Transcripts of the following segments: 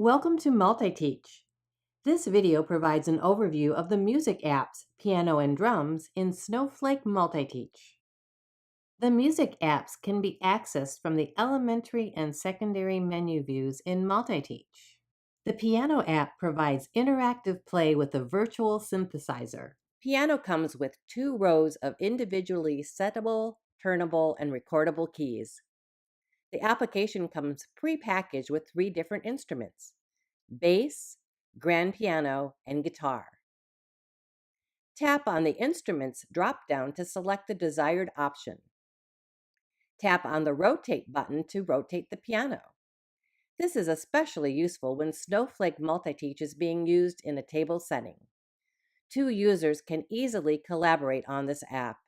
Welcome to MultiTeach. This video provides an overview of the music apps, piano and drums in Snowflake MultiTeach. The music apps can be accessed from the elementary and secondary menu views in MultiTeach. The piano app provides interactive play with a virtual synthesizer. Piano comes with 2 rows of individually settable, turnable, and recordable keys. The application comes pre-packaged with 3 different instruments: bass, grand piano, and guitar. Tap on the Instruments drop-down to select the desired option. Tap on the Rotate button to rotate the piano. This is especially useful when Snowflake MultiTeach is being used in a table setting. 2 users can easily collaborate on this app.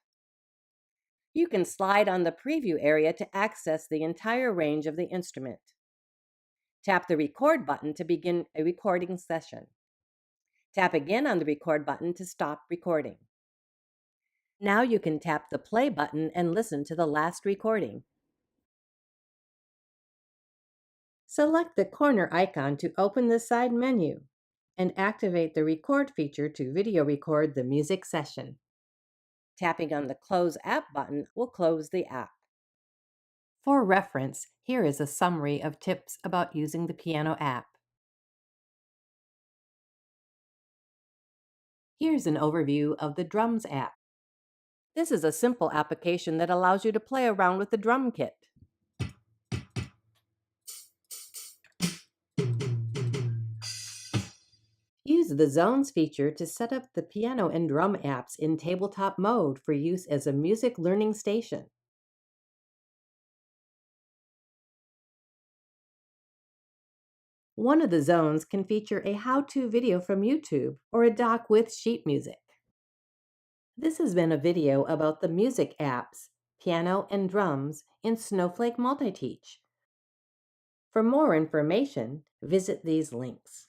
You can slide on the preview area to access the entire range of the instrument. Tap the Record button to begin a recording session. Tap again on the Record button to stop recording. Now you can tap the Play button and listen to the last recording. Select the corner icon to open the side menu and activate the Record feature to video record the music session. Tapping on the Close App button will close the app. For reference, here is a summary of tips about using the piano app. Here's an overview of the drums app. This is a simple application that allows you to play around with the drum kit. Use the Zones feature to set up the piano and drum apps in tabletop mode for use as a music learning station. One of the zones can feature a how-to video from YouTube or a doc with sheet music. This has been a video about the music apps, piano and drums in Snowflake MultiTeach. For more information, visit these links.